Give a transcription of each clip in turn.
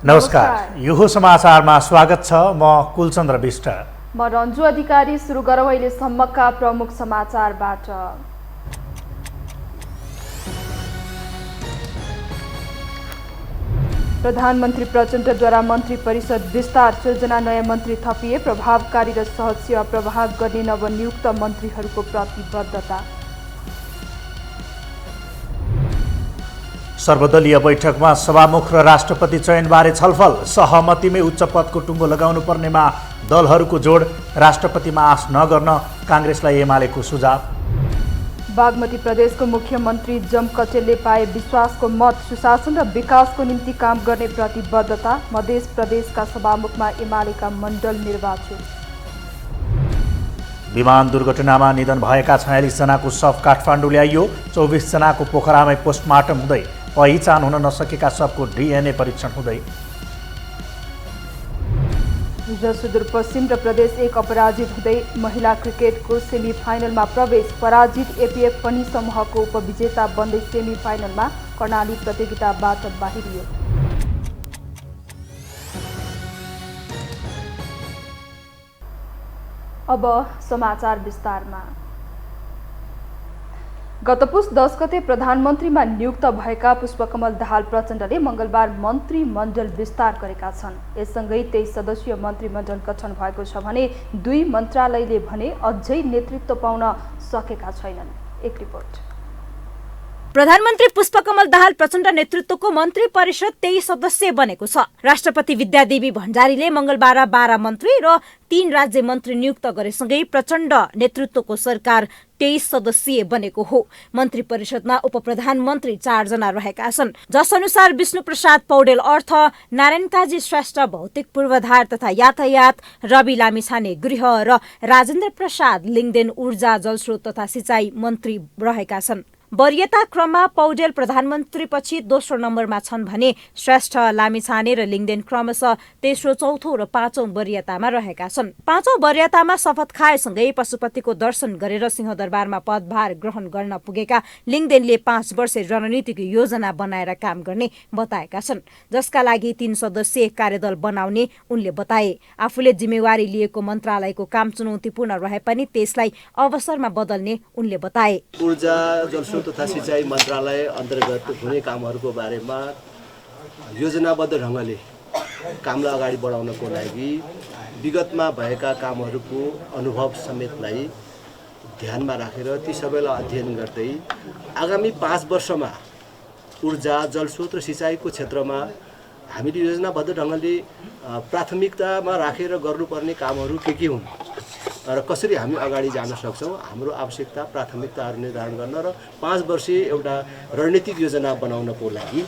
नमस्कार, यो समाचारमा स्वागत छ। म कुलचन्द्र विष्ट। म रन्जु अधिकारी। सुरु गरौँ अहिलेसम्मका प्रमुख समाचारबाट। प्रधानमन्त्री प्रचण्डद्वारा मन्त्री परिषद विस्तार, 16 जना नयाँ मन्त्री थपिए। प्रभावकारी र सहज सेवा प्रवाह गर्ने नवनियुक्त मन्त्रीहरूको प्रतिबद्धता। सर्वदलीय बैठकमा सभामुख र राष्ट्रपति चयनबारे छलफल। सहमतिमै उच्च पदको टुङ्गो लगाउनु पर्नेमा दलहरूको जोड। राष्ट्रपतिमा आश नगर्न काङ्ग्रेसलाई एमालेको सुझाव। बागमती प्रदेशको मुख्यमन्त्री जमकटेलले पाए विश्वासको मत। सुशासन र विकासको निम्ति काम गर्ने प्रतिबद्धता। मध्य प्रदेशका सभामुखमा एमालेका मण्डल निर्वाचित। विमान दुर्घटनामा निधन भएका 46 जनाको शव काठमाडौँ ल्याइयो। 24 जनाको पोखरामै पोस्टमार्टम हुँदै पहिचान हुन नसकेका शवको DNA परीक्षण हुँदै। र सुदूरपश्चिम र प्रदेश 1 अपराजित हुँदै महिला क्रिकेटको सेमी फाइनलमा प्रवेश। पराजित APF पनि समूहको उपविजेता बन्दै सेमी फाइनलमा। कर्णाली प्रतियोगिताबाट बाहिरियो। अब समाचार विस्तारमा। गत पुस 10 गते प्रधानमन्त्रीमा नियुक्त भएका पुष्पकमल दाहाल प्रचण्डले मङ्गलबार मन्त्रीमण्डल विस्तार गरेका छन्। यससँगै 23 सदस्यीय मन्त्रीमण्डल गठन भएको छ भने 2 मन्त्रालयले भने अझै नेतृत्व पाउन सकेका छैनन्। एक रिपोर्ट। प्रधानमन्त्री पुष्पकमल दाहाल प्रचण्ड नेतृत्वको मन्त्री परिषद 23 सदस्यीय बनेको छ। राष्ट्रपति विद्यादेवी भण्डारीले मङ्गलबार 12 मन्त्री र 3 राज्य मन्त्री नियुक्त गरेसँगै प्रचण्ड नेतृत्वको सरकार 23 सदस्यीय बनेको हो। मन्त्री परिषदमा उपप्रधानमन्त्री 4 जना रहेका छन्, जसअनुसार विष्णुप्रसाद पौडेल अर्थ, नारायण काजी श्रेष्ठ भौतिक पूर्वाधार तथा यातायात, रवि लामिछाने गृह र राजेन्द्र प्रसाद लिङदेन ऊर्जा जलस्रोत तथा सिँचाइ मन्त्री रहेका छन्। वरियता क्रममा पौडेल प्रधानमन्त्रीपछि दोस्रो नम्बरमा छन् भने श्रेष्ठ, लामिछाने र लिङदेन क्रमशः तेस्रो, चौथो र 5औं वरियतामा रहेका छन्। 5औं वरियतामा शपथ खाएसँगै पशुपतिको दर्शन गरेर सिंहदरबारमा पदभार ग्रहण गर्न पुगेका लिङदेनले 5 वर्षे रणनीतिक योजना बनाएर काम गर्ने बताएका छन्, जसका लागि 3 सदस्यीय कार्यदल बनाउने उनले बताए। आफूले जिम्मेवारी लिएको मन्त्रालयको काम चुनौतीपूर्ण रहे पनि त्यसलाई अवसरमा बदल्ने उनले बताए। ऊर्जा जलस्रोत तथा सिँचाइ मन्त्रालय अन्तर्गत हुने कामहरूको बारेमा योजनाबद्ध ढङ्गले कामलाई अगाडि बढाउनको लागि विगतमा भएका कामहरूको अनुभव समेतलाई ध्यानमा राखेर ती सबैलाई अध्ययन गर्दै आगामी 5 वर्षमा ऊर्जा जलस्रोत र सिँचाइको क्षेत्रमा हामीले योजनाबद्ध ढङ्गले प्राथमिकतामा राखेर गर्नुपर्ने कामहरू के हुन् र कसरी हामी अगाडि जान सक्छौँ, हाम्रो आवश्यकता प्राथमिकताहरू निर्धारण गर्न र 5 वर्षीय एउटा रणनीतिक योजना बनाउनको लागि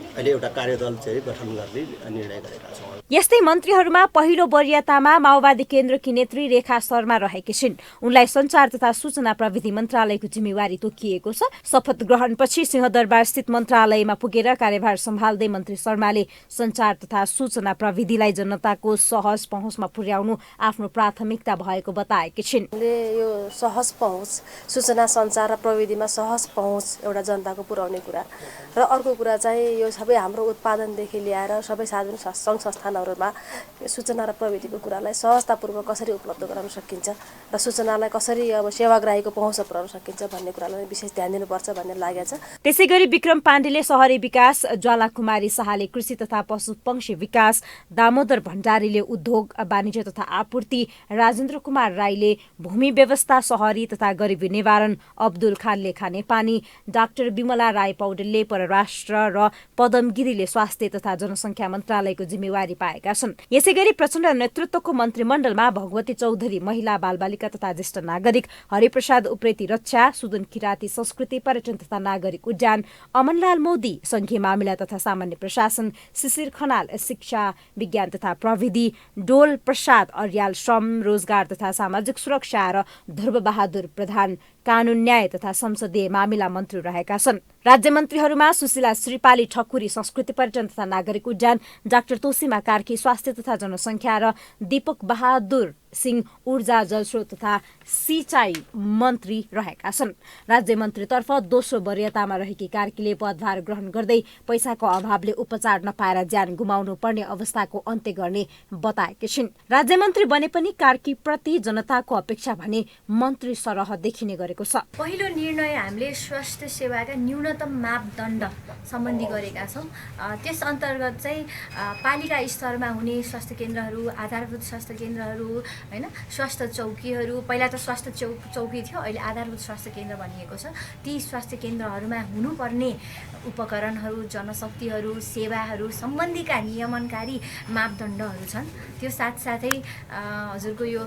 अहिले एउटा कार्यदल चाहिँ गठन गर्ने निर्णय गरेका छौँ। यस्तै मन्त्रीहरूमा पहिलो वरियतामा माओवादी केन्द्रकी नेत्री रेखा शर्मा रहेकी छिन्। उनलाई सञ्चार तथा सूचना प्रविधि मन्त्रालयको जिम्मेवारी तोकिएको छ। शपथ ग्रहणपछि सिंहदरबार स्थित मन्त्रालयमा पुगेर कार्यभार सम्हाल्दै मन्त्री शर्माले सञ्चार तथा सूचना प्रविधिलाई जनताको सहज पहुँचमा पुर्याउनु आफ्नो प्राथमिकता भएको बताएकी छिन्। यो सहज पहुँच, सूचना सञ्चार र प्रविधिमा सहज पहुँच एउटा जनताको पुर्याउने कुरा र अर्को कुरा चाहिँ यो सबै हाम्रो उत्पादनदेखि ल्याएर सबै सार्वजनिक सङ्घ संस्थानहरूमा सूचना र प्रविधिको कुरालाई सहजतापूर्वक कसरी उपलब्ध गराउन सकिन्छ र सूचनालाई कसरी अब सेवाग्राहीको पहुँच पुर्याउन सकिन्छ भन्ने कुरालाई विशेष ध्यान दिनुपर्छ भन्ने लागेको छ। त्यसैगरी विक्रम पाण्डेले शहरी विकास, ज्वालाकुमारी शाहले कृषि तथा पशुपक्षी विकास, दामोदर भण्डारीले उद्योग वाणिज्य तथा आपूर्ति, राजेन्द्र कुमार राईले भूमि व्यवस्था शहरी तथा गरिबी निवारण, अब्दुल खानले खानेपानी, डाक्टर विमला राई पौडेलले परराष्ट्र र पदम गिरीले स्वास्थ्य तथा जनसङ्ख्या मन्त्रालयको जिम्मेवारी पाएका छन्। यसैगरी प्रचण्ड नेतृत्वको मन्त्रीमण्डलमा भगवती चौधरी महिला बालबालिका तथा ज्येष्ठ नागरिक, हरिप्रसाद उप्रेती रक्षा, सुदन किराती संस्कृति पर्यटन तथा नागरिक उड्डयन, अमनलाल मोदी संघीय मामिला तथा सामान्य प्रशासन, शिशिर खनाल शिक्षा विज्ञान तथा प्रविधि, डोल प्रसाद अर्याल श्रम रोजगार तथा सामाजिक सुरक्षा र ध्रुवबहादुर प्रधान कानून न्याय तथा संसदीय मामिला मन्त्री रहेका छन्। राज्य मन्त्रीहरूमा सुशीला श्रीपाली ठकुरी संस्कृति पर्यटन तथा नागरिक उड्डयन, डाक्टर तोसीमा कार्की स्वास्थ्य तथा जनसङ्ख्या र दीपक बहादुर सिंह ऊर्जा जलस्रोत तथा सिंचाई मन्त्री रहेका छन्। राज्य मन्त्रीतर्फ दोस्रो वरियतामा रहेकी कार्कीले पदभार ग्रहण गर्दै पैसाको अभावले उपचार नपाएर ज्यान गुमाउनु पर्ने अवस्थाको अन्त्य गर्ने बताएकी छिन्। राज्य मन्त्री बने पनि कार्कीप्रति जनताको अपेक्षा भने मन्त्री सरह देखिने गरेको छ। पहिलो निर्णय हामीले स्वास्थ्य सेवाका न्यूनतम मापदण्ड सम्बन्धी गरेका छौँ। त्यस अन्तर्गत चाहिँ पालिका स्तरमा हुने स्वास्थ्य केन्द्रहरू, आधारभूत स्वास्थ्य केन्द्रहरू, होइन, स्वास्थ्य चौकीहरू, पहिला त स्वास्थ्य चौकी थियो, अहिले आधारभूत स्वास्थ्य केन्द्र भनिएको छ। ती स्वास्थ्य केन्द्रहरूमा हुनुपर्ने उपकरणहरू, जनशक्तिहरू, सेवाहरू सम्बन्धीका नियमनकारी मापदण्डहरू छन्। त्यो साथसाथै हजुरको यो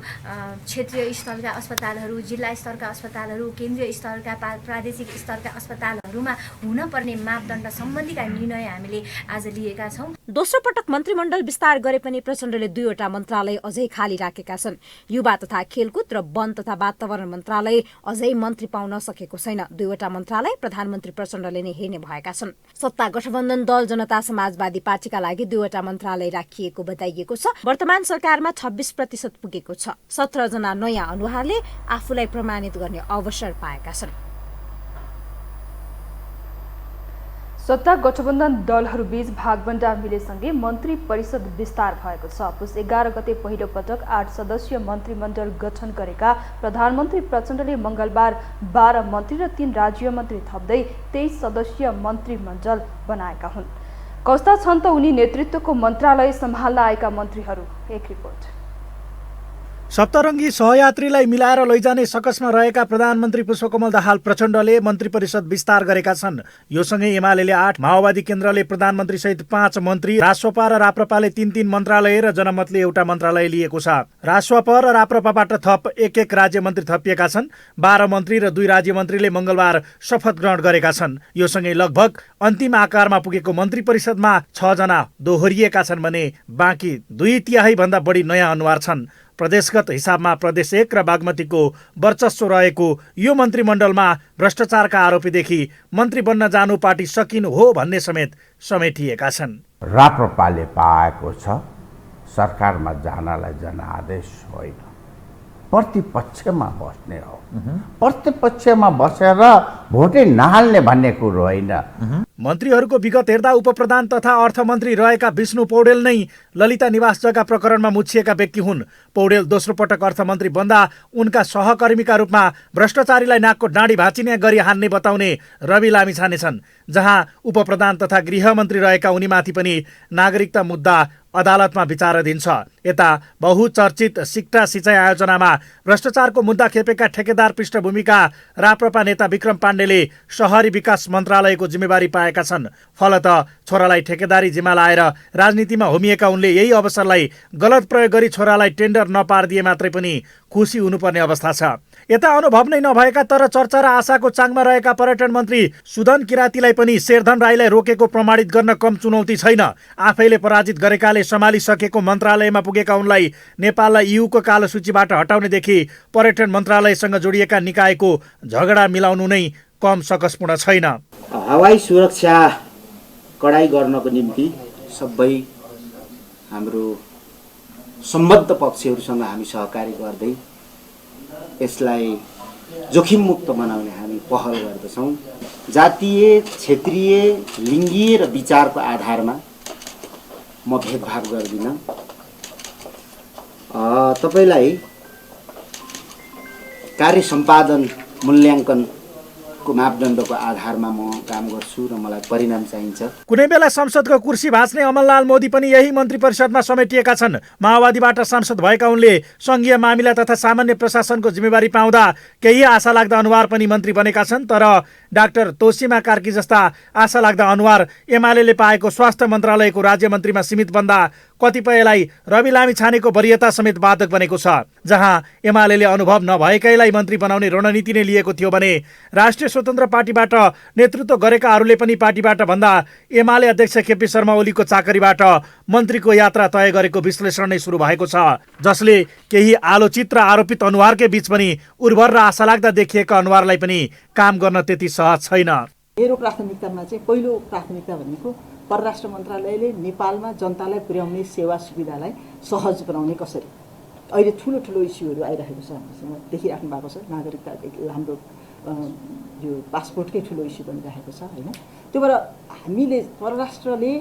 क्षेत्रीय स्तरका अस्पतालहरू, जिल्ला स्तरका अस्पतालहरू, केन्द्रीय स्तरका प्रादेशिक स्तरका अस्पतालहरूमा हुनपर्ने मापदण्ड सम्बन्धीका निर्णय हामीले आज लिएका छौँ। दोस्रो पटक मन्त्रीमण्डल विस्तार गरे पनि प्रचण्डले 2वटा मन्त्रालय अझै खाली राखेका छन्। युवा तथा खेलकुद र वन तथा वातावरण मन्त्रालय अझै मन्त्री पाउन सकेको छैन। 2वटा मन्त्रालय प्रधानमन्त्री प्रचण्डले नै हेर्ने भएका छन्। सत्ता गठबन्धन दल जनता समाजवादी पार्टीका लागि 2वटा मन्त्रालय राखिएको बताइएको छ। वर्तमान सरकारमा 26% पुगेको छ। 17 जना नयाँ अनुहारले आफूलाई प्रमाणित गर्ने अवसर पाएका छन्। सत्ता गठबन्धन दलहरूबीच भागबण्डा मिलेसँगै मन्त्री परिषद विस्तार भएको छ। पुस 11 गते पहिलो पटक 8 सदस्यीय मन्त्रीमण्डल गठन गरेका प्रधानमन्त्री प्रचण्डले मङ्गलबार 12 मन्त्री र 3 राज्य मन्त्री थप्दै 23 सदस्यीय मन्त्रीमण्डल बनाएका हुन्। कस्ता छन् त उनी नेतृत्वको मन्त्रालय सम्हाल्न आएका मन्त्रीहरू? एक रिपोर्ट। सप्तरङ्गी सहयात्रीलाई मिलाएर लैजाने सकसमा रहेका प्रधानमन्त्री पुष्पकमल दाहाल प्रचण्डले मन्त्री परिषद विस्तार गरेका छन्। यो सँगै एमाले 8, माओवादी केन्द्रले प्रधानमन्त्री सहित 5 मन्त्री, रासोपा र राप्रपाले 3-3 मन्त्रालय र जनमतले एउटा मन्त्रालय लिएको छ। रासोपा र राप्रपाबाट थप 1-1 राज्य मन्त्री थपिएका छन्। 12 मन्त्री र 2 राज्य मन्त्रीले मङ्गलबार शपथ ग्रहण गरेका छन्। यो सँगै लगभग अन्तिम आकारमा पुगेको मन्त्री परिषदमा 6 जना दोहोरिएका छन् भने बाँकी 2/3 भन्दा बढी नयाँ अनुहार छन्। प्रदेशगत हिसाबमा प्रदेश 1 र बागमतीको वर्चस्व रहेको यो मन्त्रीमण्डलमा भ्रष्टाचारका आरोपीदेखि मन्त्री बन्न जानु पार्टी सकिनु हो भन्ने समेत समेटिएका छन्। राप्रपाले पाएको छ सरकारमा जानलाई जनादेश होइन, प्रतिपक्षमा बस्ने हो। प्रतिपक्षमा बसेर भोटै नहाल्ने भन्ने कुरो होइन। मन्त्रीहरूको विगत हेर्दा उपप्रधान तथा अर्थमन्त्री रहेका विष्णु पौडेल नै ललिता निवास जग्गा प्रकरणमा मुछिएका व्यक्ति हुन्। पौडेल दोस्रो पटक अर्थमन्त्री बन्दा उनका सहकर्मीका रूपमा भ्रष्टाचारीलाई नाकको डाँडी भाँचिने गरी हान्ने बताउने रवि लामिछाने छन्। जहाँ उपप्रधान तथा गृहमन्त्री रहेका उनीमाथि पनि नागरिकता मुद्दा अदालतमा विचाराधीन छ। यता बहुचर्चित सिक्टा सिँचाइ आयोजनामा भ्रष्टाचारको मुद्दा खेपेका ठेकेदार पृष्ठभूमिका राप्रपा नेता विक्रम पाण्डेले शहरी विकास मन्त्रालयको जिम्मेवारी पाएका छन्। फलत छोरालाई ठेकेदारी जिम्मा लाएर राजनीतिमा होमिएका उनले यही अवसरलाई गलत प्रयोग गरी छोरालाई टेन्डर नपारिदिए मात्रै पनि खुसी हुनुपर्ने अवस्था छ। यता अनुभव नै नभएका तर चर्चा र आशाको चाङमा रहेका पर्यटन मन्त्री सुदन किरातीलाई पनि शेरधन राईलाई रोकेको प्रमाणित गर्न कम चुनौती छैन। आफैले पराजित गरेकाले सम्हालिसकेको मन्त्रालयमा पुगेका उनलाई नेपाललाई युको कालो सूचीबाट हटाउनेदेखि पर्यटन मन्त्रालयसँग जोडिएका निकायको झगडा मिलाउनु नै कम सकसपूर्ण छैन। हवाई सुरक्षा कडाई गर्नको निम्ति सबै हाम्रो सम्बद्ध पक्षहरूसँग हामी सहकारी गर्दै यसलाई जोखिममुक्त बनाउने हामी पहल गर्दछौँ। जातीय, क्षेत्रीय, लिङ्गीय र विचारको आधारमा म भेदभाव गर्दिनँ। तपाईलाई कार्य सम्पादन मूल्याङ्कनको मापदण्डको आधारमा म काम गर्छु र मलाई परिणाम चाहिन्छ। कुनै बेला संसदको कुर्सी भाँच्ने अमरलाल मोदी पनि यही मन्त्री परिषदमा समेटिएका छन्। माओवादीबाट सांसद भएका उनले संघीय मामिला तथा सामान्य प्रशासनको जिम्मेवारी पाउँदा केही आशा लाग्दा अनुहार पनि मन्त्री बनेका छन्। तर डाक्टर तोसीमा कार्की जस्ता आशा लाग्दा अनुहार एमाले पाएको स्वास्थ्य मन्त्रालयको राज्य मन्त्रीमा सीमित बन्दा कतिपयलाई रवि लामिछानेको वरियता समेत बाधक बनेको छ। जहाँ एमाले अनुभव नभएकैलाई मन्त्री बनाउने रणनीति नै लिएको थियो भने राष्ट्रिय स्वतन्त्र पार्टीबाट नेतृत्व गरेकाहरूले पनि पार्टीबाट भन्दा एमाले अध्यक्ष केपी शर्मा ओलीको चाकरीबाट मन्त्रीको यात्रा तय गरेको विश्लेषण नै सुरु भएको छ। जसले केही आलोचित र आरोपित अनुहारकै बीच पनि उर्वर र आशा लाग्दा देखिएका अनुहारलाई पनि काम गर्न त्यति सहज छैन। मेरो प्राथमिकतामा चाहिँ पहिलो प्राथमिकता भनेको परराष्ट्र मन्त्रालयले नेपालमा जनतालाई पुर्याउने सेवा सुविधालाई सहज बनाउने कसरी, अहिले ठुलो ठुलो इस्युहरू आइरहेको छ हामीसँग देखिराख्नु भएको छ। नागरिकता हाम्रो यो पासपोर्टकै ठुलो इस्यु बनिरहेको छ होइन। त्यो भएर हामीले परराष्ट्रले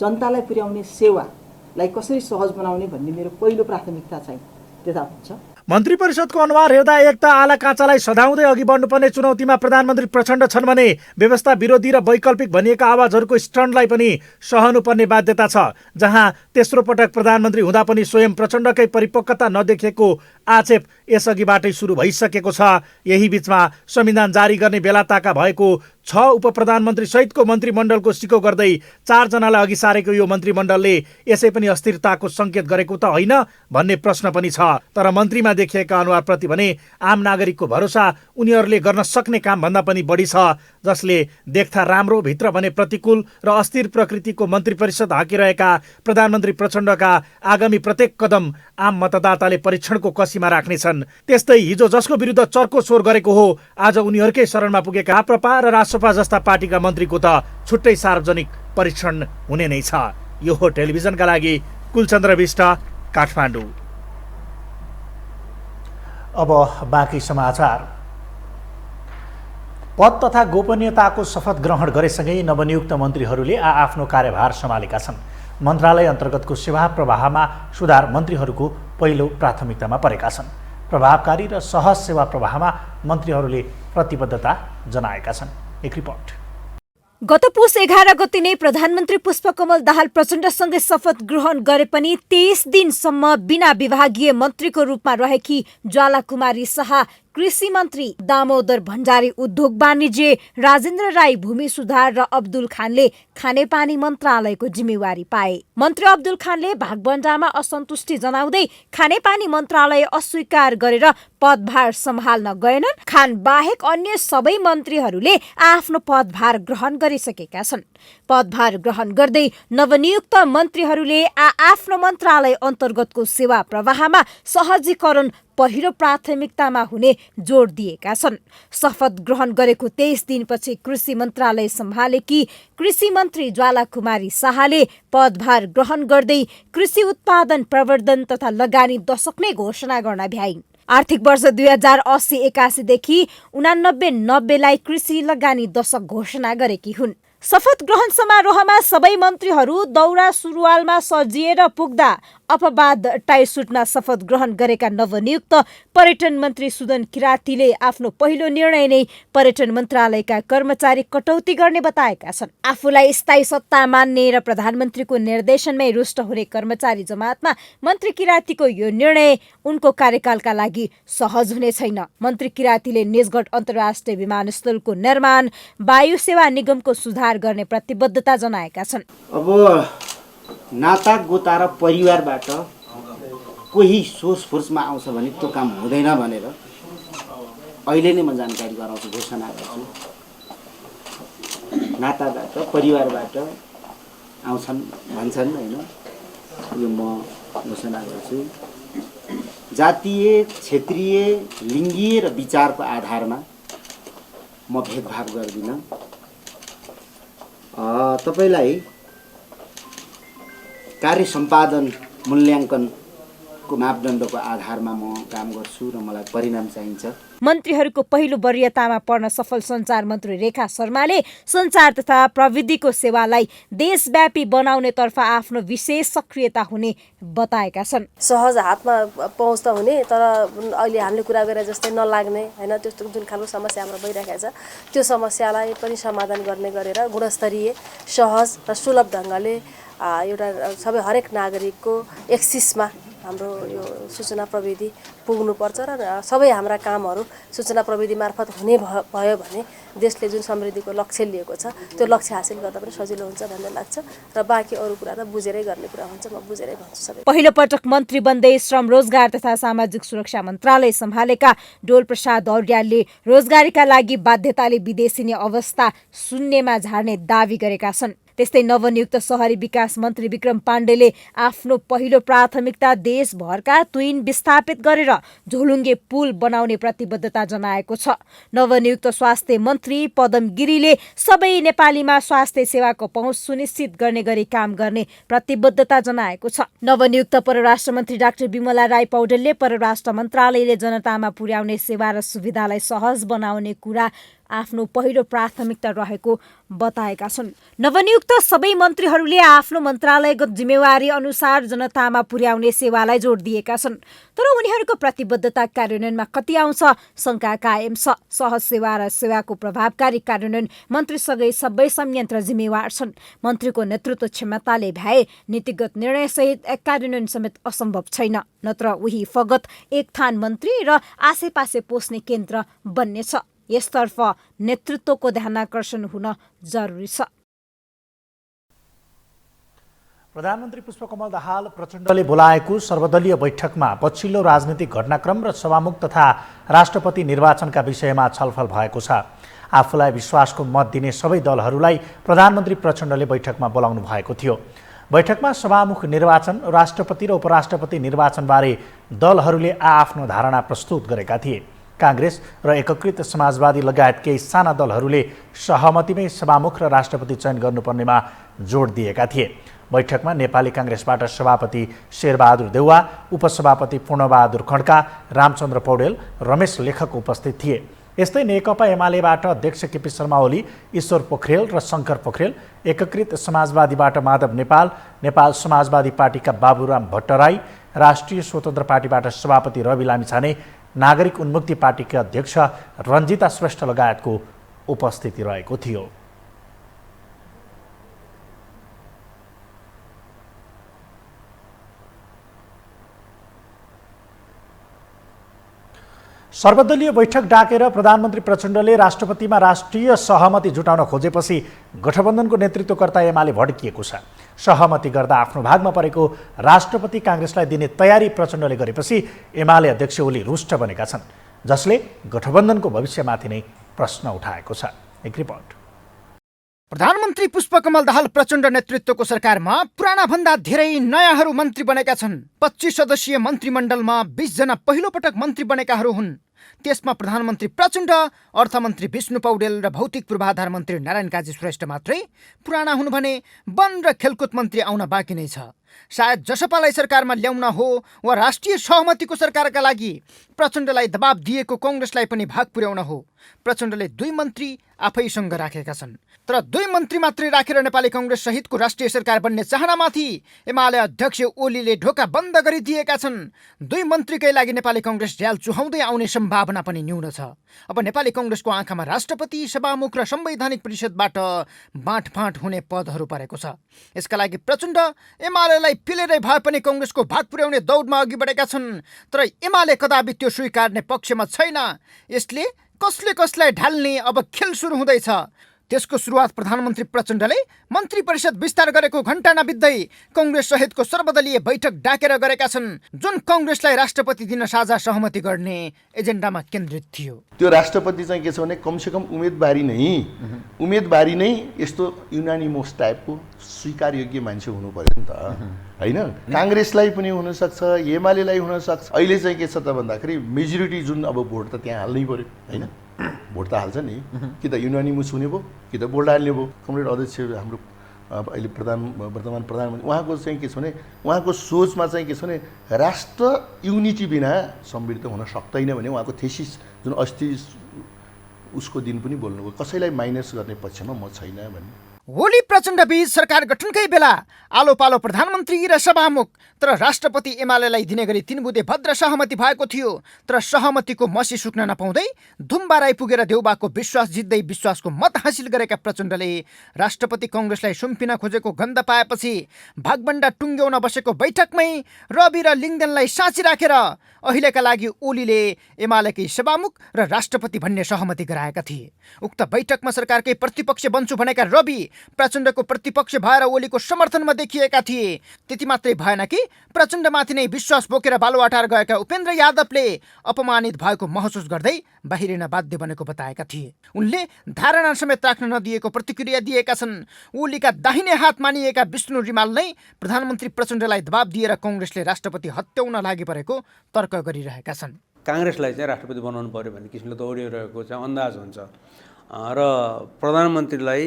जनतालाई पुर्याउने सेवालाई कसरी सहज बनाउने भन्ने मेरो पहिलो प्राथमिकता चाहिँ त्यता हुन्छ। मन्त्री परिषदको अनुहार हेर्दा एक त आला काँचालाई सधाउँदै अघि बढ्नुपर्ने चुनौतीमा प्रधानमन्त्री प्रचण्ड छन् भने व्यवस्था विरोधी र वैकल्पिक भनिएका आवाजहरूको स्टन्डलाई पनि सहनुपर्ने बाध्यता छ। जहाँ तेस्रो पटक प्रधानमन्त्री हुँदा पनि स्वयं प्रचण्डकै परिपक्वता नदेखेको आक्षेप यसअघिबाटै सुरु भइसकेको छ। यही बीचमा संविधान जारी गर्ने बेलाताका भएको 6 उपप्रधानमन्त्री सहितको मन्त्रीमण्डलको सिको गर्दै 4 जनालाई अघि सारेको यो मन्त्रीमण्डलले यसै पनि अस्थिरताको सङ्केत गरेको त होइन भन्ने प्रश्न पनि छ। तर मन्त्रीमा देखिएका अनुहारप्रति भने आम नागरिकको भरोसा उनीहरूले गर्न सक्ने काम भन्दा पनि बढी छ। जसले देख्दा राम्रो भित्र भने प्रतिकूल र अस्थिर प्रकृतिको मन्त्री परिषद हाकिरहेका प्रधानमन्त्री प्रचण्डका आगामी प्रत्येक कदम आम मतदाताले परीक्षणको कसीमा राख्नेछन्। त्यस्तै हिजो जसको विरुद्ध चर्को स्वर गरेको हो आज उनीहरूकै शरणमा पुगेका राप्रपा र रासपा जस्ता पार्टीका मन्त्रीको त छुट्टै सार्वजनिक परीक्षण हुने नै छ। यो हो टेलिभिजनका लागि कुलचन्द्र विष्ट, काठमाडौँ। अब बाँकी समाचार। पद तथा गोपनीयताको शपथ ग्रहण गरेसँगै नवनियुक्त मन्त्रीहरूले आफ्नो कार्यभार सम्हालेका छन्। मन्त्रालय अन्तर्गतको सेवा प्रवाहमा सुधार मन्त्रीहरूको पहिलो प्राथमिकतामा परेका छन्। प्रभावकारी र सहज सेवा प्रवाहमा मन्त्रीहरूले प्रतिबद्धता जनाएका छन्। एक रिपोर्ट। गत पुस 11 गते नै प्रधानमन्त्री पुष्पकमल दाहाल प्रचण्डसँगै शपथ ग्रहण गरे पनि 23 दिनसम्म बिना विभागीय मन्त्रीको रूपमा रहेकी ज्वालाकुमारी शाह, कृषि मन्त्री दामोदर भण्डारी उद्योग वाणिज्य, राजेन्द्र राई भूमि सुधार र अब्दुल खानले खानेपानी मन्त्रालयको जिम्मेवारी पाए। मन्त्री अब्दुल खानले भागबण्डामा असन्तुष्टि जनाउँदै खानेपानी मन्त्रालय अस्वीकार गरेर पदभार सम्हाल्न गएनन्। खान बाहेक अन्य सबै मन्त्रीहरूले आफ्नो पदभार ग्रहण गरिसकेका छन्। पदभार ग्रहण गर्दै नवनियुक्त मन्त्रीहरूले आफ्नो मन्त्रालय अन्तर्गतको सेवा प्रवाहमा सहजीकरण पहिलो प्राथमिकतामा हुने जोड दिएका छन्। शपथ ग्रहण गरेको 23 दिनपछि कृषि मन्त्रालय सम्हालेकी कृषि मन्त्री ज्वालाकुमारी शाहले पदभार ग्रहण गर्दै कृषि उत्पादन प्रवर्धन तथा लगानी दशक नै घोषणा गर्न भ्याइन्। आर्थिक वर्ष 2080-81 देखि 89-90लाई कृषि लगानी दशक घोषणा गरेकी हुन्। शपथ ग्रहण समारोहमा सबै मन्त्रीहरू दौरा सुरुवालमा सजिएर पुग्दा अपवाद टाई सुटमा शपथ ग्रहण गरेका नवनियुक्त पर्यटन मन्त्री सुदन किरातीले आफ्नो पहिलो निर्णय नै पर्यटन मन्त्रालयका कर्मचारी कटौती गर्ने बताएका छन्। आफूलाई स्थायी सत्ता मान्ने र प्रधानमन्त्रीको निर्देशनमै रुष्ट हुने कर्मचारी जमातमा मन्त्री किरातीको यो निर्णय उनको कार्यकालका लागि सहज हुने छैन। मन्त्री किरातीले निजगढ अन्तर्राष्ट्रिय विमानस्थलको निर्माण, वायु सेवा निगमको सुधार गर्ने प्रतिबद्धता जनाएका छन्। अब नाता गोता र परिवारबाट कोही सोर्सफोर्समा आउँछ भने त्यो काम हुँदैन भनेर अहिले नै म जानकारी गराउँछु, घोषणा गर्छु। नाताबाट परिवारबाट आउँछन् भन्छन् होइन, यो म घोषणा गर्छु। जातीय, क्षेत्रीय, लिङ्गीय र विचारको आधारमा म भेदभाव गर्दिनँ। तपाईलाई कार्य सम्पादन मूल्याङ्कनको मापदण्डको आधारमा म काम गर्छु र मलाई परिणाम चाहिन्छ। मन्त्रीहरूको पहिलो वरियतामा पर्न सफल सञ्चार मन्त्री रेखा शर्माले सञ्चार तथा प्रविधिको सेवालाई देशव्यापी बनाउनेतर्फ आफ्नो विशेष सक्रियता हुने बताएका छन्। सहज हातमा पहुँच त हुने, तर अहिले हामीले कुरा गरे जस्तै नलाग्ने होइन, त्यस्तो जुन खालको समस्या हाम्रो भइरहेको छ त्यो समस्यालाई पनि समाधान गर्ने गरेर गुणस्तरीय, सहज र सुलभ ढङ्गले एउटा सबै हरेक नागरिकको एक्सिसमा हाम्रो यो सूचना प्रविधि पुग्नुपर्छ र सबै हाम्रा कामहरू सूचना प्रविधि मार्फत हुने भयो भने देशले जुन समृद्धिको लक्ष्य लिएको छ त्यो लक्ष्य हासिल गर्दा पनि सजिलो हुन्छ भन्ने लाग्छ। र बाँकी अरू कुरा त बुझेरै गर्ने कुरा हुन्छ, म बुझेरै भन्छु सबै। पहिलो पटक मन्त्री बन्दै श्रम रोजगार तथा सामाजिक सुरक्षा मन्त्रालय सम्हालेका डोल प्रसाद औड्यालले रोजगारीका लागि बाध्यताले विदेशिने अवस्था शून्यमा झार्ने दावी गरेका छन्। त्यस्तै नवनियुक्त शहरी विकास मन्त्री विक्रम पाण्डेले आफ्नो पहिलो प्राथमिकता देशभरका तुइन विस्थापित गरेर झोलुङ्गे पुल बनाउने प्रतिबद्धता जनाएको छ। नवनियुक्त स्वास्थ्य मन्त्री पदम गिरीले सबै नेपालीमा स्वास्थ्य सेवाको पहुँच सुनिश्चित गर्ने गरी काम गर्ने प्रतिबद्धता जनाएको छ। नवनियुक्त परराष्ट्र मन्त्री डाक्टर विमला राई पौडेलले परराष्ट्र मन्त्रालयले जनतामा पुर्याउने सेवा र सुविधालाई सहज बनाउने कुरा आफ्नो पहिलो प्राथमिकता रहेको बताएका छन्। नवनियुक्त सबै मन्त्रीहरूले आफ्नो मन्त्रालयगत जिम्मेवारी अनुसार जनतामा पुर्याउने सेवालाई जोड दिएका छन्। तर उनीहरूको प्रतिबद्धता कार्यान्वयनमा कति आउँछ शङ्का कायम छ। सहज सेवा र सेवाको प्रभावकारी कार्यान्वयन मन्त्रीसँगै सबै संयन्त्र जिम्मेवार छन्। मन्त्रीको नेतृत्व क्षमताले भए नीतिगत निर्णयसहित कार्यान्वयन समेत असम्भव छैन, नत्र उही फगत एक थान मन्त्री र आसेपासे पोस्ने केन्द्र बन्नेछ। यसतर्फ नेतृत्वको ध्यानाकर्षण हुन जरुरी छ। प्रधानमन्त्री पुष्पकमल दाहाल प्रचण्डले बोलाएको सर्वदलीय बैठकमा पछिल्लो राजनीतिक घटनाक्रम र सभामुख तथा राष्ट्रपति निर्वाचनका विषयमा छलफल भएको छ। आफूलाई विश्वासको मत दिने सबै दलहरूलाई प्रधानमन्त्री प्रचण्डले बैठकमा बोलाउनु भएको थियो। बैठकमा सभामुख निर्वाचन, राष्ट्रपति र उपराष्ट्रपति निर्वाचनबारे दलहरूले आआफ्नो धारणा प्रस्तुत गरेका थिए। काङ्ग्रेस र एकीकृत समाजवादी लगायत केही साना दलहरूले सहमतिमै सभामुख र राष्ट्रपति चयन गर्नुपर्नेमा जोड दिएका थिए। बैठकमा नेपाली काङ्ग्रेसबाट सभापति शेरबहादुर देउवा, उपसभापति पूर्णबहादुर खड्का, रामचन्द्र पौडेल, रमेश लेखक उपस्थित थिए। यस्तै नेकपा एमालेबाट अध्यक्ष केपी शर्मा ओली, ईश्वर पोखरेल र शङ्कर पोखरेल, एकीकृत समाजवादीबाट माधव नेपाल, नेपाल समाजवादी पार्टीका बाबुराम भट्टराई, राष्ट्रिय स्वतन्त्र पार्टीबाट सभापति रवि लामिछाने, नागरिक उन्मुक्ति पार्टीका अध्यक्ष रञ्जिता श्रेष्ठ लगायतको उपस्थिति रहेको थियो। सर्वदलीय बैठक डाकेर प्रधानमन्त्री प्रचण्डले राष्ट्रपतिमा राष्ट्रिय सहमति जुटाउन खोजेपछि गठबन्धनको नेतृत्वकर्ता एमाले भड्किएको छ। सहमति गर्दा आफ्नो भागमा परेको राष्ट्रपति काङ्ग्रेसलाई दिने तयारी प्रचण्डले गरेपछि एमाले अध्यक्ष ओली रुष्ट बनेका छन्, जसले गठबन्धनको भविष्यमाथि नै प्रश्न उठाएको छ। एक रिपोर्ट। प्रधानमन्त्री पुष्पकमल दाहाल प्रचण्ड नेतृत्वको सरकारमा पुराना भन्दा धेरै नयाँहरू मन्त्री बनेका छन्। 25 सदस्यीय मन्त्रीमण्डलमा 20 जना पहिलो पटक मन्त्री बनेकाहरू हुन्। त्यसमा प्रधानमन्त्री प्रचण्ड, अर्थमन्त्री विष्णु पौडेल र भौतिक पूर्वाधार मन्त्री नारायण काजी श्रेष्ठ मात्रै पुराना हुन् भने वन र खेलकुद मन्त्री आउन बाँकी नै छ। सायद जसपालाई सरकारमा ल्याउन हो वा राष्ट्रिय सहमतिको सरकारका लागि प्रचण्डलाई दबाब दिएको कङ्ग्रेसलाई पनि भाग पुर्याउन हो। प्रचण्डले 2 मन्त्री आफैसँग राखेका छन्, तर 2 मन्त्री मात्रै राखेर नेपाली कङ्ग्रेस सहितको राष्ट्रिय सरकार बन्ने चाहनामाथि एमाले अध्यक्ष ओलीले ढोका बन्द गरिदिएका छन्। 2 मन्त्रीकै लागि नेपाली कङ्ग्रेस झ्याल चुहाउँदै आउने सम्भावना पनि न्यून छ। अब नेपाली कङ्ग्रेसको आँखामा राष्ट्रपति, सभामुख र संवैधानिक परिषदबाट बाँडफाँड हुने पदहरू परेको छ। यसका लागि प्रचण्ड एमालेलाई पिलेरै भए पनि कङ्ग्रेसको भाग पुर्याउने दौडमा अघि बढेका छन्, तर एमाले कदापि त्यो स्वीकार्ने पक्षमा छैन। यसले कसले कसलाई ढाल्ने अब खेल सुरु हुँदैछ। त्यसको सुरुवात प्रधानमन्त्री प्रचण्डले मन्त्री परिषद विस्तार गरेको घण्टा नबित्दै कङ्ग्रेस सहितको सर्वदलीय बैठक डाकेर गरेका छन्, जुन कङ्ग्रेसलाई राष्ट्रपति दिन साझा सहमति गर्ने एजेन्डामा केन्द्रित थियो। त्यो राष्ट्रपति चाहिँ के छ भने कमसेकम उम्मेदवारी नै यस्तो युनानिमस टाइपको स्वीकारयोग्य मान्छे हुनु पर्यो नि त, होइन? काङ्ग्रेसलाई पनि हुनसक्छ, एमालेलाई हुनसक्छ। अहिले चाहिँ के छ त भन्दाखेरि मेजोरिटी जुन अब भोट त त्यहाँ हाल्नै पर्यो, होइन? भोट त हाल्छ नि, कि त युनानिमस हुने भयो कि त भोट हाल्ने भयो। कमरेड अध्यक्ष हाम्रो अहिले वर्तमान प्रधानमन्त्री उहाँको चाहिँ के छ भने उहाँको सोचमा चाहिँ के छ भने राष्ट्र युनिटी बिना समृद्ध हुन सक्दैन भने उहाँको थेसिस जुन अस्ति उसको दिन पनि बोल्नुभयो, कसैलाई माइनस गर्ने पक्षमा म छैन भन्ने। ओली प्रचण्ड बीच सरकार गठनकै बेला आलो पालो प्रधानमन्त्री र सभामुख, तर राष्ट्रपति एमालेलाई दिने गरी 3 बुँदे भद्र सहमति भएको थियो। तर सहमतिको मसी सुक्न नपाउँदै धुम्बा आइपुगेर देउबाको विश्वास जित्दै विश्वासको मत हासिल गरेका प्रचण्डले राष्ट्रपति कङ्ग्रेसलाई सुम्पिन खोजेको गन्ध पाएपछि भागबण्डा टुङ्ग्याउन बसेको बैठकमै रवि र लिङ्गदेनलाई साँची राखेर अहिलेका लागि ओलीले एमालेकै सभामुख र राष्ट्रपति भन्ने सहमति गराएका थिए। उक्त बैठकमा सरकारकै प्रतिपक्ष बन्छु भनेका रवि प्रचण्डको प्रतिपक्ष भएर ओलीको समर्थनमा देखिएका थिए। त्यति मात्रै भएन कि प्रचण्डमाथि नै विश्वास बोकेर बालुवाटार गएका उपेन्द्र यादवले अपमानित भएको महसुस गर्दै बाहिरिन बाध्य बनेको बताएका थिए। उनले धारणा समेत राख्न नदिएको प्रतिक्रिया दिएका छन्। ओलीका दाहिने हात मानिएका विष्णु रिमाल नै प्रधानमन्त्री प्रचण्डलाई दबाब दिएर कङ्ग्रेसले राष्ट्रपति हत्याउन लागि परेको तर्क गरिरहेका छन्। काङ्ग्रेसलाई चाहिँ राष्ट्रपति बनाउनु पर्यो भन्ने किसिमले दौडिरहेको चाहिँ अन्दाज हुन्छ र प्रधानमन्त्रीलाई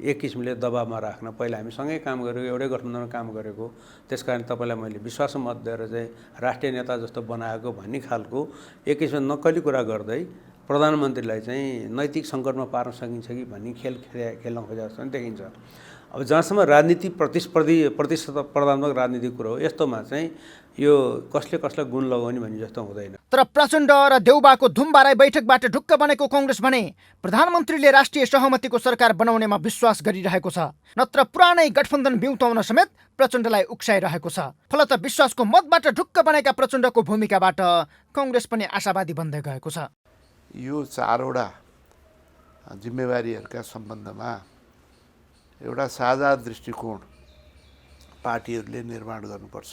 एक किसिमले दबाबमा राख्न पहिला हामी सँगै काम गरेको, एउटै गठबन्धनमा काम गरेको, त्यसकारण तपाईँलाई मैले विश्वासमा मत दिएर चाहिँ राष्ट्रिय नेता जस्तो बनाएको भन्ने खालको एक किसिमले नक्कली कुरा गर्दै प्रधानमन्त्रीलाई चाहिँ नैतिक सङ्कटमा पार्न सकिन्छ कि भन्ने खेल खेल्न खोजेको जस्तो पनि देखिन्छ। अब जहाँसम्म राजनीति प्रतिस्पर्धात्मक राजनीतिक कुरो हो, यस्तोमा चाहिँ यो कसले कसलाई गुण लगाउने भन्ने जस्तो हुँदैन। तर प्रचण्ड र देउबाको धुमबाराई बैठकबाट ढुक्क बनेको कङ्ग्रेस भने प्रधानमन्त्रीले राष्ट्रिय सहमतिको सरकार बनाउनेमा विश्वास गरिरहेको छ। नत्र पुरानै गठबन्धन बिउताउन समेत प्रचण्डलाई उक्साइरहेको छ। फलत विश्वासको मतबाट ढुक्क बनेका प्रचण्डको भूमिकाबाट कङ्ग्रेस पनि आशावादी बन्दै गएको छ। यो चारवटा जिम्मेवारीहरूका सम्बन्धमा एउटा साझा दृष्टिकोण पार्टीहरूले निर्माण गर्नुपर्छ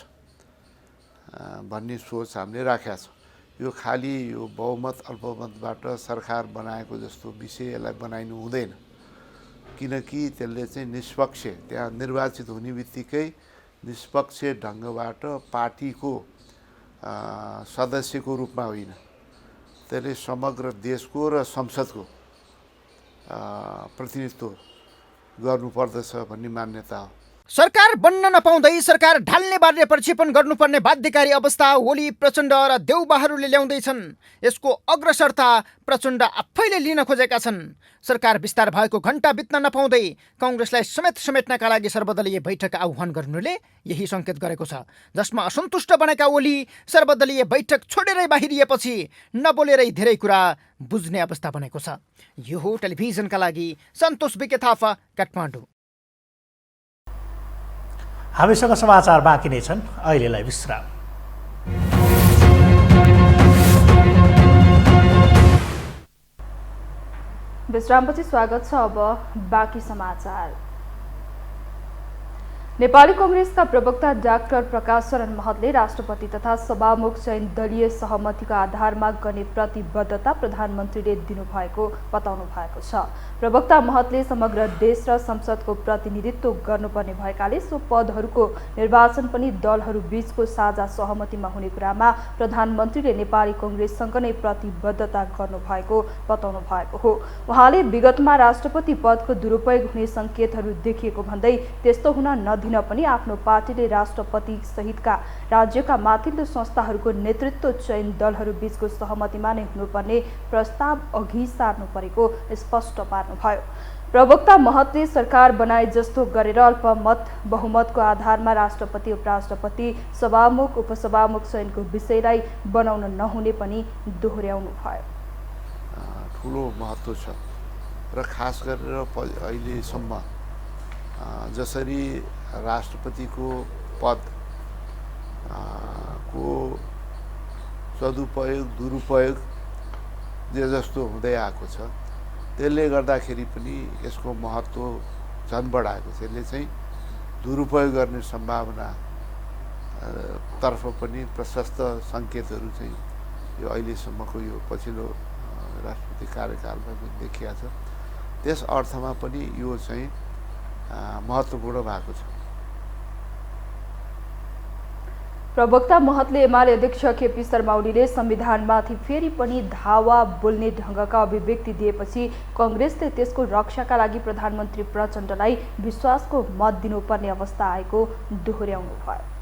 भन्ने सोच हामीले राखेका छौँ। यो खालि यो बहुमत अल्पमतबाट सरकार बनाएको जस्तो विषयलाई बनाइनु हुँदैन, किनकि त्यसले चाहिँ निष्पक्ष, त्यहाँ निर्वाचित हुने बित्तिकै निष्पक्ष ढङ्गबाट पार्टीको सदस्यको रूपमा होइन, त्यसले समग्र देशको र संसदको प्रतिनिधित्व गर्नुपर्दछ भन्ने मान्यता हो। सरकार बन्न नपाउँदै सरकार ढाल्ने बारे प्रक्षेपण गर्नुपर्ने बाध्यकारी अवस्था ओली, प्रचण्ड र देउबाहरूले ल्याउँदैछन्। यसको अग्रसरता प्रचण्ड आफैले लिन खोजेका छन्। सरकार विस्तार भएको घण्टा बित्न नपाउँदै कङ्ग्रेसलाई समेट्नका लागि सर्वदलीय बैठक आह्वान गर्नुले यही सङ्केत गरेको छ, जसमा असन्तुष्ट बनेका ओली सर्वदलीय बैठक छोडेरै बाहिरिएपछि नबोलेरै धेरै कुरा बुझ्ने अवस्था बनेको छ। यो हो टेलिभिजनका लागि सन्तोष बिके थापा, काठमाडौँ। हामीसँग समाचार बाँकी नै छन्, अहिलेलाई विश्राम। विश्रामपछि स्वागत छ। अब बाँकी समाचार। नेपाली कङ्ग्रेसका प्रवक्ता डाक्टर प्रकाश शरण महतले राष्ट्रपति तथा सभामुख चयन दलीय सहमतिको आधारमा गर्ने प्रतिबद्धता प्रधानमन्त्रीले दिनुभएको बताउनु भएको छ। प्रवक्ता महतले समग्र देश र संसदको प्रतिनिधित्व गर्नुपर्ने भएकाले सो पदहरूको निर्वाचन पनि दलहरू बीचको साझा सहमतिमा हुने कुरामा प्रधानमन्त्रीले नेपाली कङ्ग्रेससँग नै प्रतिबद्धता गर्नुभएको बताउनु भएको हो। उहाँले विगतमा राष्ट्रपति पदको दुरुपयोग हुने सङ्केतहरू देखिएको भन्दै त्यस्तो हुन नदिन पनि आफ्नो पार्टीले राष्ट्रपति सहितका राज्यका माथिल्लो संस्थाहरूको नेतृत्व चयन दलहरू बीचको सहमतिमा नै हुनुपर्ने प्रस्ताव अघि सार्नु परेको स्पष्ट पार्नुभयो। प्रवक्ता महतले सरकार बनाए जस्तो गरेर अल्पमत बहुमतको आधारमा राष्ट्रपति, उपराष्ट्रपति, सभामुख, उपसभामुख चयनको विषयलाई बनाउन नहुने पनि दोहोर्याउनु भयो। ठुलो महत्त्व छ र खास गरेर अहिलेसम्म जसरी राष्ट्रपतिको पद को सदुपयोग दुरुपयोग जे जस्तो हुँदै आएको छ, त्यसले गर्दाखेरि पनि यसको महत्त्व झन् बढाएको छ। यसले चाहिँ दुरुपयोग गर्ने सम्भावना तर्फ पनि प्रशस्त सङ्केतहरू चाहिँ यो अहिलेसम्मको यो पछिल्लो राष्ट्रपति कार्यकालमा देखिया छ। त्यस अर्थमा पनि यो चाहिँ महत्त्वपूर्ण भएको छ। प्रवक्ता महतले एमाले अध्यक्ष केपी शर्मा ओलीले संविधानमाथि फेरि पनि धावा बोल्ने ढङ्गका अभिव्यक्ति दिएपछि कङ्ग्रेसले त्यसको रक्षाका लागि प्रधानमन्त्री प्रचण्डलाई विश्वासको मत दिनुपर्ने अवस्था आएको दोहोर्याउनु भयो।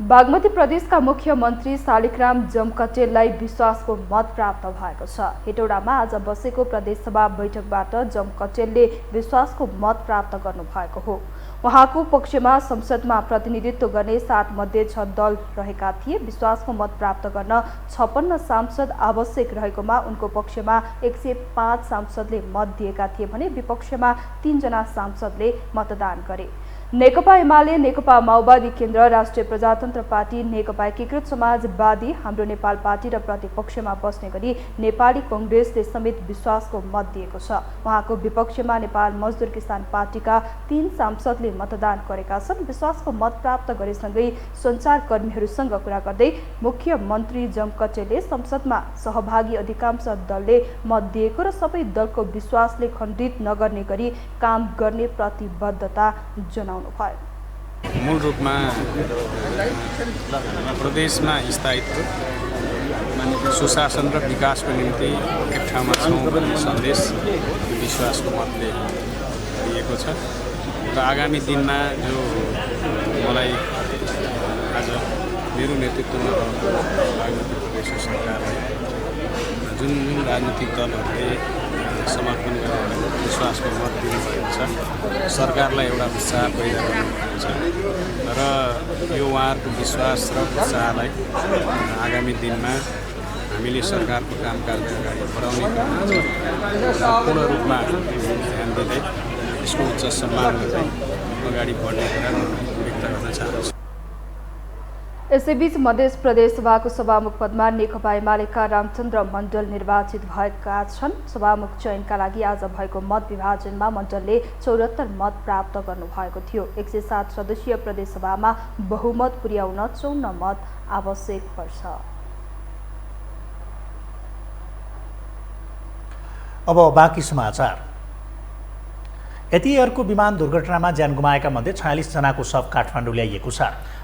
बागमती प्रदेशका मुख्यमन्त्री शालिग्राम जमकचेललाई विश्वासको मत प्राप्त भएको छ। हेटौडामा आज बसेको प्रदेशसभा बैठकबाट जमकचेलले विश्वासको मत प्राप्त गर्नुभएको हो। उहाँको पक्षमा संसदमा प्रतिनिधित्व गर्ने 7 मध्ये 6 दल रहेका थिए। विश्वासको मत प्राप्त गर्न 56 सांसद आवश्यक रहेकोमा उनको पक्षमा 105 सांसदले मत दिएका थिए भने विपक्षमा 3 जना सांसदले मतदान गरे। नेकपा एमाले, नेकपा माओवादी केन्द्र, राष्ट्रिय प्रजातन्त्र पार्टी, नेकपा एकीकृत समाजवादी, हाम्रो नेपाल पार्टी र प्रतिपक्षमा बस्ने गरी नेपाली कङ्ग्रेसले समेत विश्वासको मत दिएको छ। उहाँको विपक्षमा नेपाल मजदुर किसान पार्टीका 3 सांसदले मतदान गरेका छन्। विश्वासको मत प्राप्त गरेसँगै सञ्चारकर्मीहरूसँग कुरा गर्दै मुख्यमन्त्री जमकचेले संसदमा सहभागी अधिकांश दलले मत दिएको र सबै दलको विश्वासले खण्डित नगर्ने गरी काम गर्ने प्रतिबद्धता जनाउनु भयो। मूल रूपमा प्रदेशमा स्थायित्व, सुशासन र विकासको निम्ति एक ठाउँमा छौँ भन्ने सन्देश विश्वासको मतले दिएको छ र आगामी दिनमा जो मलाई आज मेरो नेतृत्वमा राजनीतिक प्रदेश सरकारलाई जुन राजनीतिक दलहरूले समर्थन गरेर विश्वासको मत दिनुभएको छ, सरकारलाई एउटा उत्साह पैदा गर्नुभएको छ र यो उहाँहरूको विश्वास र उत्साहलाई आगामी दिनमा हामीले सरकारको कामकाजलाई अगाडि बढाउने क्रममा पूर्ण रूपमा ध्यान दिँदै यसको उच्च सम्मान गर्दै अगाडि बढ्ने कुरा व्यक्त गर्न चाहन्छु। यसैबीच मध्य प्रदेश सभाको सभामुख पदमा नेकपा एमालेका रामचन्द्र मण्डल निर्वाचित भएका छन्। सभामुख चयनका लागि आज भएको मत विभाजनमा मण्डलले 74 मत प्राप्त गर्नुभएको थियो। 107 सदस्यीय प्रदेश सभामा बहुमत पुर्याउन 54 मत आवश्यक पर्छ। अब बाँकी समाचार। यतिहरूको विमान दुर्घटनामा ज्यान गुमाएका मध्ये 46 जनाको शव काठमाडौँ ल्याइएको छ।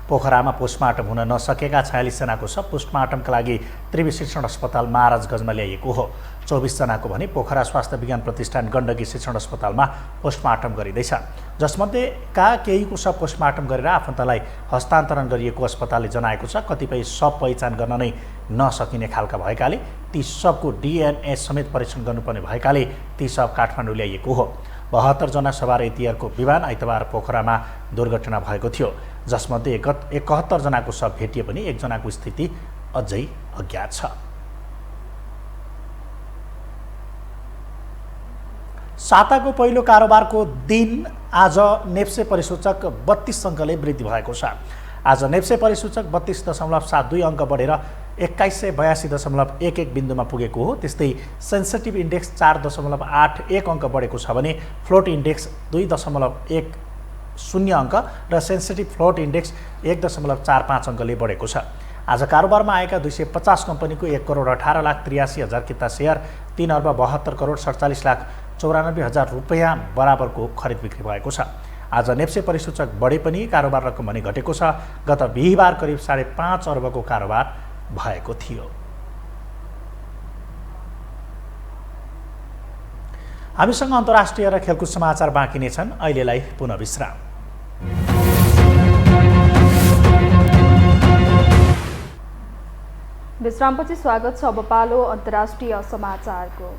पोखरामा पोस्टमार्टम हुन नसकेका 46 जनाको शव पोस्टमार्टमका लागि त्रिवी शिक्षण अस्पताल महाराजगञ्जमा ल्याइएको हो। 24 जनाको भने पोखरा स्वास्थ्य विज्ञान प्रतिष्ठान गण्डकी शिक्षण अस्पतालमा पोस्टमार्टम गरिँदैछ, जसमध्येका केहीको शव पोस्टमार्टम गरेर आफन्तलाई हस्तान्तरण गरिएको अस्पतालले जनाएको छ। कतिपय शव पहिचान गर्न नै नसकिने खालका भएकाले ती शवको DNA समेत परीक्षण गर्नुपर्ने भएकाले ती शव काठमाडौँ ल्याइएको हो। 72 जना सवार यतिहरूको विमान आइतबार पोखरामा दुर्घटना भएको थियो, जसमध्ये 71 जनाको शव भेटिए पनि 1 जनाको स्थिति अझै अज्ञात छ। साताको पहिलो कारोबारको दिन आज नेप्से परिसूचक 32 अङ्कले वृद्धि भएको छ। आज नेप्से परिसूचक 32.72 अङ्क बढेर 2182.11 बिन्दुमा पुगेको हो। त्यस्तै सेन्सिटिभ इन्डेक्स 4.81 अङ्क बढेको छ भने फ्लोट इन्डेक्स 2.10 अङ्क र सेन्सिटिभ फ्लोट इन्डेक्स 1.45 अङ्कले बढेको छ। आज कारोबारमा आएका 250 कम्पनीको 1,18,83,000 किता सेयर 3,72,47,94,000 रुपैयाँ बराबरको खरिद बिक्री भएको छ। आज नेप्से परिसूचक बढे पनि कारोबार रकम भने घटेको छ। गत बिहिबार करिब 5.5 अर्बको कारोबार भएको थियो। हामीसँग अन्तर्राष्ट्रिय र खेलकुद समाचार बाँकी नै छन्। अहिलेलाई पुनः विश्राम। विश्रामपछि स्वागत छ। अब पालो अन्तर्राष्ट्रिय समाचारको।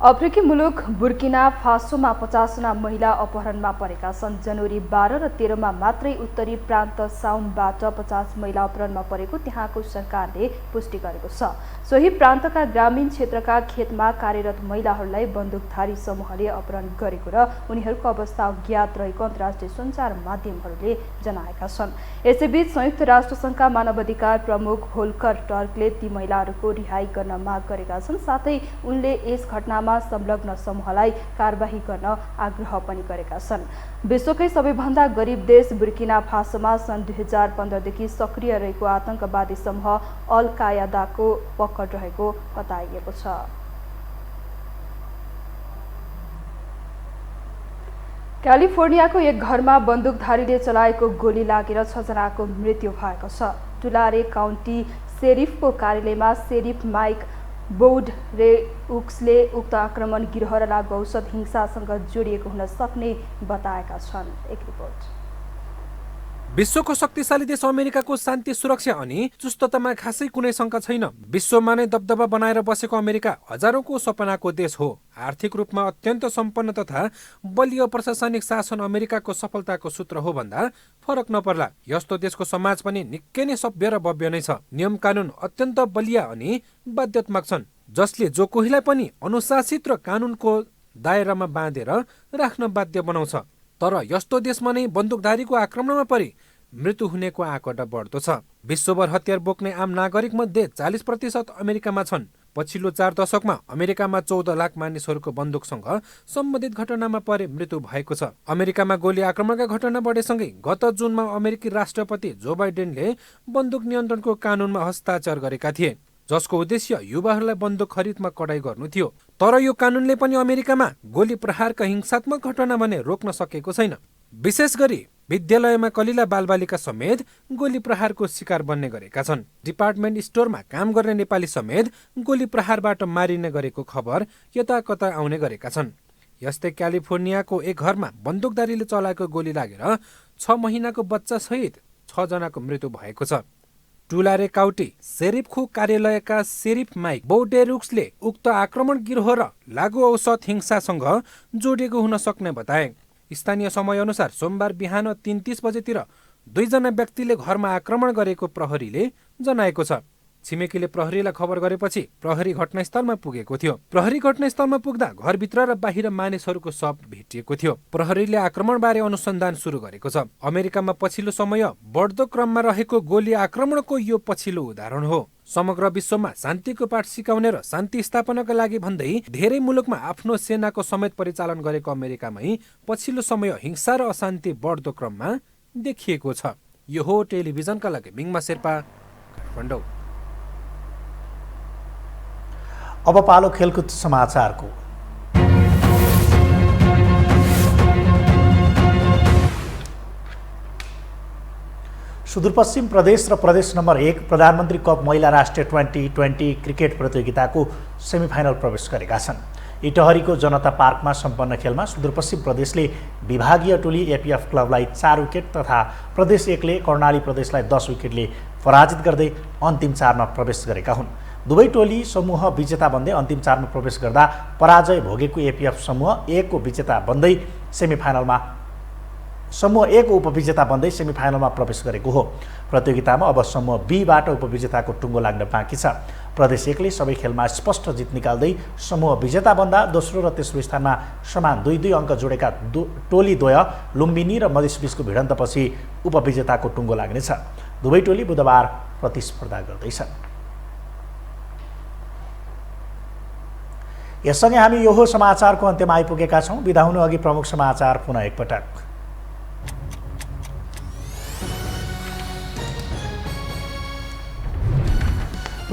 अफ्रिकी मुलुक बुर्किना फासोमा 50 जना महिला अपहरणमा परेका छन्। जनवरी 12 र 13 मा मात्रै उत्तरी प्रान्त साउनबाट 50 महिला अपहरणमा परेको त्यहाँको सरकारले पुष्टि गरेको छ। सोही प्रान्तका ग्रामीण क्षेत्रका खेतमा कार्यरत महिलाहरूलाई बन्दुकधारी समूहले अपहरण गरेको र उनीहरूको अवस्था अज्ञात रहेको अन्तर्राष्ट्रिय सञ्चार माध्यमहरूले जनाएका छन्। यसैबीच संयुक्त राष्ट्रसङ्घका मानवाधिकार प्रमुख भोल्कर टर्कले ती महिलाहरूको रिहाई गर्न माग गरेका छन्। साथै उनले यस घटनामा संलग्न समूहलाई कारबाही गर्न आग्रह पनि गरेका छन्। विश्वकै सबैभन्दा गरिब देश बुर्किना फासोमा सन् 2015 देखि सक्रिय रहेको आतंकवादी समूह अल कायदाको पकड रहेको बताइएको छ। क्यालिफोर्नियाको एक घरमा बन्दुकधारीले चलाएको गोली लागेर 6 जनाको मृत्यु भएको छ। टुलारे काउन्टी शेरिफको कार्यालयमा शेरिफ माइक बोर्डरेउक्सले उक्त आक्रमण गिरोह र लागु औषध हिंसासँग जोडिएको हुन सक्ने बताएका छन्। एक रिपोर्ट। विश्वको शक्तिशाली देश अमेरिकाको शान्ति सुरक्षा अनि चुस्ततामा खासै कुनै शङ्का छैन। विश्वमा नै दबदबा बनाएर बसेको अमेरिका हजारौंको सपनाको देश हो। आर्थिक रूपमा अत्यन्त सम्पन्न तथा बलियो प्रशासनिक शासन अमेरिकाको सफलताको सूत्र हो भन्दा फरक नपर्ला। यस्तो देशको समाज पनि निकै नै सभ्य र भव्य नै छ। नियम कानुन अत्यन्त बलिया अनि बाध्यात्मक छन्, जसले जो कोहीलाई पनि अनुशासित र कानुनको दायरामा बाँधेर राख्न बाध्य बनाउँछ। तर यस्तो देशमा नै बन्दुकधारीको आक्रमणमा परि मृत्यु हुनेको आँकडा बढ्दो छ। विश्वभर हतियार बोक्ने आम नागरिक मध्ये 40% अमेरिकामा छन्। पछिल्लो 4 दशकमा अमेरिकामा 14 लाख मानिसहरूको बन्दुकसँग सम्बन्धित घटनामा परे मृत्यु भएको छ। अमेरिकामा गोली आक्रमणका घटना बढेसँगै गत जुनमा अमेरिकी राष्ट्रपति जो बाइडेनले बन्दुक नियन्त्रणको कानुनमा हस्ताक्षर गरेका थिए, जसको उद्देश्य युवाहरूलाई बन्दुक खरिदमा कडाई गर्नु थियो। तर यो कानुनले पनि अमेरिकामा गोली प्रहारका हिंसात्मक घटना भने रोक्न सकेको छैन। विशेष गरी विद्यालयमा कलिला बालबालिका समेत गोली प्रहारको शिकार बन्ने गरेका छन्। डिपार्टमेन्ट स्टोरमा काम गर्ने नेपाली समेत गोली प्रहारबाट मारिने गरेको खबर यता कता आउने गरेका छन्। यस्तै क्यालिफोर्नियाको एक घरमा बन्दुकधारीले चलाएको गोली लागेर 6 महिनाको बच्चा सहित 6 जनाको मृत्यु भएको छ। टुलारे काउटी शेरिफ खु कार्यालयका शेरिफ माइक बोडेरुक्सले उक्त आक्रमण गिरोह र लागु औषध हिंसासँग जोडिएको हुन सक्ने बताए। स्थानीय समय अनुसार सोमबार बिहान 3:30 बजेतिर 2 जना व्यक्तिले घरमा आक्रमण गरेको प्रहरीले जनाएको छ। छिमेकीले प्रहरीलाई खबर गरेपछि प्रहरी घटनास्थलमा पुगेको थियो। प्रहरी घटनास्थलमा पुग्दा घरभित्र र बाहिर मानिसहरूको शव भेटिएको थियो। प्रहरीले आक्रमणबारे अनुसन्धान सुरु गरेको छ। अमेरिकामा पछिल्लो समय बढ्दो क्रममा रहेको गोली आक्रमणको यो पछिल्लो उदाहरण हो। समग्र विश्वमा शान्तिको पाठ सिकाउने र शान्ति स्थापनाका लागि भन्दै धेरै मुलुकमा आफ्नो सेनाको समेत परिचालन गरेको अमेरिकामै पछिल्लो समय हिंसा र अशान्ति बढ्दो क्रममा देखिएको छ। यो हो टेलिभिजनका लागि मिङमा शेर्पा, काठमाडौँ। अब पालो खेलकुद समाचारको। सुदूरपश्चिम प्रदेश र प्रदेश नम्बर 1 प्रधानमन्त्री कप महिला राष्ट्रिय 2020 क्रिकेट प्रतियोगिताको सेमिफाइनल प्रवेश गरेका छन्। इटहरीको जनता पार्कमा सम्पन्न खेलमा सुदूरपश्चिम प्रदेशले विभागीय टोली एपीएफ क्लबलाई 4 विकेट तथा प्रदेश 1ले कर्णाली प्रदेशलाई 10 विकेटले पराजित गर्दै अन्तिम 4मा प्रवेश गरेका हुन्। दुवै टोली समूह विजेता बन्दै अन्तिम 4मा प्रवेश गर्दा पराजय भोगेको एपीएफ समूह 1 को विजेता बन्दै समूह 1 को उपविजेता बन्दै सेमिफाइनलमा प्रवेश गरेको हो। प्रतियोगितामा अब समूह बीबाट उपविजेताको टुङ्गो लाग्न बाँकी छ। प्रदेश 1ले सबै खेलमा स्पष्ट जित निकाल्दै समूह विजेता बन्दा दोस्रो र तेस्रो स्थानमा समान 2-2 अङ्क जोडेका टोली द्वय लुम्बिनी र मधेसबीचको भिडन्तपछि उपविजेताको टुङ्गो लाग्नेछ। दुवै टोली बुधबार प्रतिस्पर्धा गर्दैछन्। यससँगै हामी यो समाचारको अन्त्यमा आइपुगेका छौँ। बिदा हुनु अघि प्रमुख समाचार पुनः एकपटक।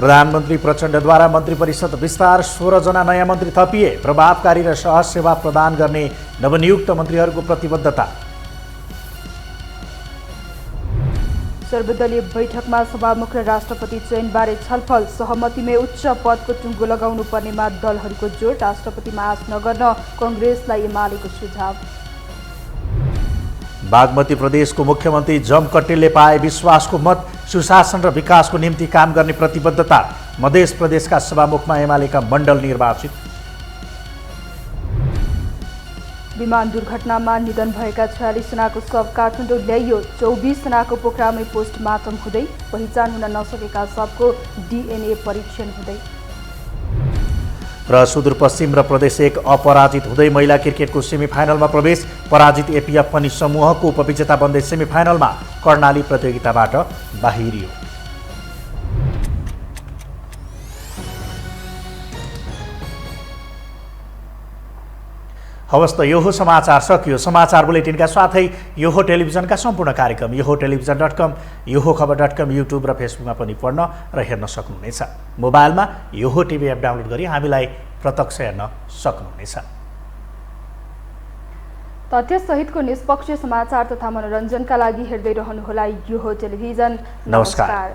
प्रधानमन्त्री प्रचण्डद्वारा मन्त्री परिषद विस्तार, 16 जना नयाँ मन्त्री थपिए। प्रभावकारी र सहज सेवा प्रदान गर्ने नवनियुक्त मन्त्रीहरूको प्रतिबद्धता। सर्वदलीय बैठकमा सभामुख र राष्ट्रपति चयनबारे छलफल, सहमतिमै उच्च पदको टुङ्गो लगाउनु पर्नेमा दलहरूको जोड। राष्ट्रपतिमा आश नगर्न कङ्ग्रेसलाई एमालेको सुझाव। बागमती प्रदेशको मुख्यमन्त्री जमकट्टीले पाए विश्वासको मत, सुशासन र विकासको निम्ति काम गर्ने प्रतिबद्धता। मध्य प्रदेशका सभामुखमा एमालेका मण्डल निर्वाचित। विमान दुर्घटनामा निधन भएका 46 जनाको शव काठमाडौँ ल्याइयो। 24 जनाको पोखरामै पोस्टमार्टम हुँदै, पहिचान हुन नसकेका शवको डिएनए परीक्षण हुँदै। र सुदूरपश्चिम र प्रदेश 1 अपराजित हुँदै महिला क्रिकेटको सेमिफाइनलमा प्रवेश। पराजित एपीएफ पनि समूहको उपविजेता बन्दै सेमिफाइनलमा कर्णाली प्रतियोगिताबाट बाहिरियो। हवस् त यो हो समाचार सकियो। समाचार बुलेटिनका साथै यो हो टेलिभिजनका सम्पूर्ण कार्यक्रम यो हो टेलिभिजन.com, यो हो खबर.com, युट्युब र फेसबुकमा पनि पढ्न र हेर्न सक्नुहुनेछ। मोबाइलमा यो हो टिभी एप डाउनलोड गरी हामीलाई प्रत्यक्ष हेर्न सक्नुहुनेछ। तथ्यसहितको निष्पक्ष समाचार तथा मनोरञ्जनका लागि हेर्दै रहनुहोला यो हो टेलिभिजन। नमस्कार।